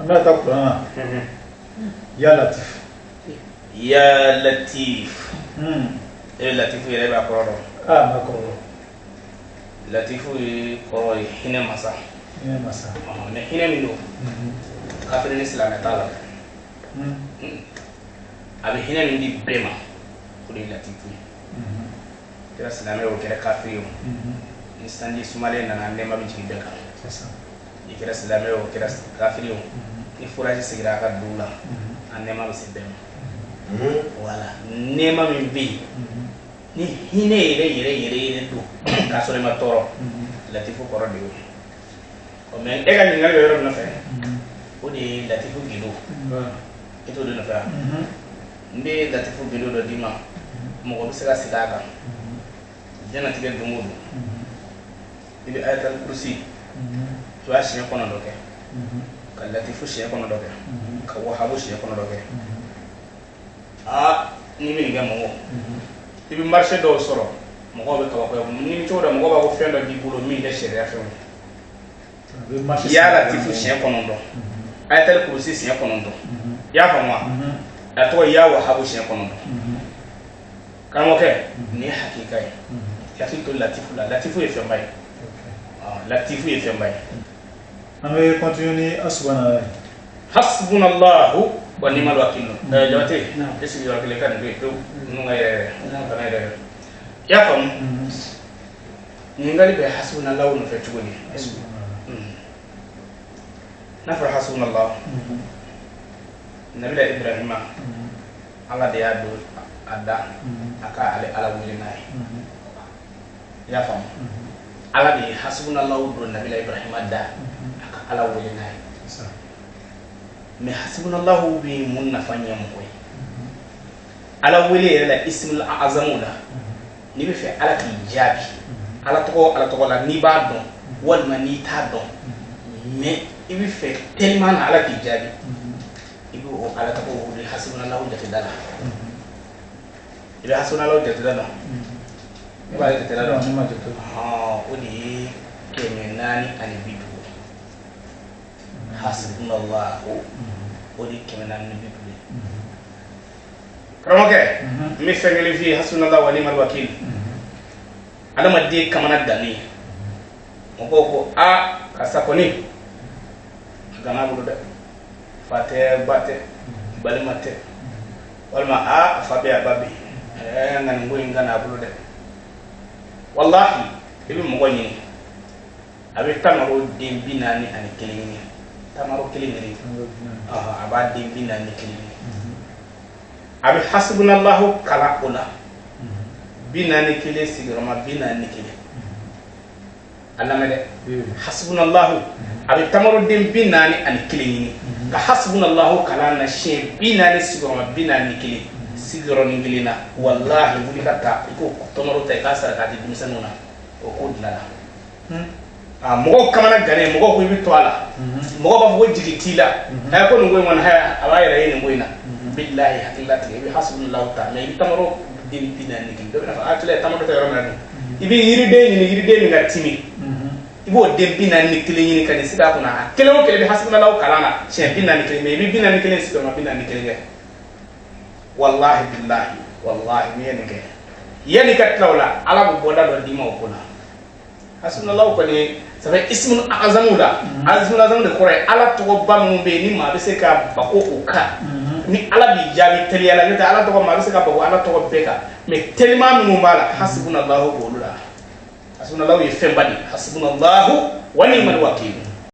Amna ta Qur'an. Ya Latif. Ya Latif. Latif yɛrɛ b'a kɔrɔ dɔn. Ma kɔrɔ. Latifu ye kɔrɔ ye hinɛ masa. Hinɛ masa. Mais hinɛ min don. Kafiri ni silamɛ t'a la. A bɛ hinɛ min di bɛɛ ma. O de ye Latifu ye. Kɛra silamɛ ye o kɛra kafiri ye o. Ni sanji sumalen nana nɛma bɛ jigin bɛɛ kan. I kɛra silamɛ ye o kɛra kafiri ye o. Ni foraji sigira a ka dugu la a nɛma bɛ se bɛɛ ma. Voilà nɛma min bɛ yen ni hinɛ yɛrɛ don k'a sɔrɔ i ma tɔɔrɔ Latifu kɔrɔ de y'o ye. Mais e ka ɲininkali bɛ yɔrɔ min nɔfɛ o de ye Latifu gindo i t'o de nɔfɛ wa? N bɛ Latifu gindo dɔ d'i ma mɔgɔ bɛ se ka segin a kan diɲɛlatigɛ don o don i bɛ ayatal kursi i b'a siɲɛ kɔnɔntɔn kɛ ka Latifu siɲɛ kɔnɔntɔn kɛ ka wahabu siɲɛ kɔnɔntɔn kɛ. Ni min kɛ mɔgɔ i bɛ marché dɔw sɔrɔ mɔgɔw bɛ kabako ni cogo dɔ mɔgɔ b'a ko fɛn dɔ b'i bolo min tɛ sariya fɛnw ye. Ya Latifu siɲɛ kɔnɔntɔn ayatal kursi siɲɛ kɔnɔntɔn i y'a faamu wa? A tɔgɔ ya wahabu siɲɛ kɔnɔntɔn. Karamɔgɔkɛ nin ye hakika ye i hakili to Latifu la Latifu ye fɛnba ye Latifu ye fɛnba ye. An bɛ continuer ni asubana. Hasbunallahu wa ni'mal wakil. Jawate e sigi yɔrɔ kelen ka nin to yen pewu ninnu ka yɛrɛ kana yɛrɛ. I y'a faamu? Ɲininkali bɛ hasbunallahu nɔfɛ cogo di? N'a fɔra hasbunallahu Nabila Ibrahima Ala de y'a don a da a ka ale Ala wele n'a ye. I y'a faamu? Ala de ye hasbunallahu don Nabila Ibrahima da a ka Ala wele n'a ye. Mais hasbunallahu bɛ mun nafa ɲɛ mɔgɔ ye Ala wele yɛrɛ la ismul a'zamu la n'i bɛ fɛ Ala k'i jaabi Ala tɔgɔ la n'i b'a dɔn walima n'i t'a dɔn mais i bɛ fɛ tellement na Ala k'i jaabi i bɛ o Ala tɔgɔ wele hasbunallahu jate da la i bɛ hasbunallahu jate da la i b'a jate da la o de ye 450 hasbunallahu o de 450 karamɔgɔkɛ n bɛ fɛn kelen f'i ye hasbunallahu wa ni'mal wakil adamaden kamana gannen mɔgɔw ko karisa kɔni a gana bolo dɛ fa tɛ ba tɛ balima tɛ walima a fa bɛ a ba bɛ nka nin ko in gana bolo dɛ wallahi i bɛ mɔgɔ ɲini a bɛ tamaro den 41 ɲini tamaro kelen ɲini a b'a den 41 ɲini a bɛ hasbunallahu kala o la 41 sigiyɔrɔma 41 a lamɛn dɛ hasbunallahu a bɛ tamaro den 41 ɲini ka hasbunallahu kala na siɲɛ 40 sigiyɔrɔma 41 sigiyɔrɔnin kelen na wallahi wuli ka taa i ko tamaro ta i k'a sara k'a di denmisɛnninw na o ko dilanna. Mɔgɔw kamana gannen mɔgɔw ko i bɛ to a la mɔgɔw b'a fɔ ko jigi t'i la ko nin ko in kɔni a b'a yɛrɛ ye nin ko in na billahi hakilila tigɛ i bɛ hasbunallahu ta mais i bɛ tamaro den 41 dɔ bɛ na fɔ hakilila tamaro tɛ yɔrɔ min na dun i bɛ yiriden ɲini yiriden min ka timi i b'o den 41 ɲini ka nin sigi a kunna a kelen o kelen i bɛ hasbunallahu kalan na siɲɛ 41 mais i bɛ 41 sigiyɔrɔma 41 kɛ wallahi billahi wallahi n'i ye nin kɛ yanni ka tila o la Ala bɛ bɔda dɔ d'i ma o ko la hasbunallahu kɔni ça fait ismul a'zamu la ismul a'zamu de kɔrɔ ye Ala tɔgɔba minnu bɛ yen ni maa bɛ se ka bako o kan ni Ala b'i jaabi teliya la n'o tɛ Ala tɔgɔ maa bɛ se ka bako Ala tɔgɔ bɛɛ kan mais tellement minnu b'a la hasbunallahu b'olu la hasbunallahu ye fɛnba de hasbunallahu wa ni'mal wakil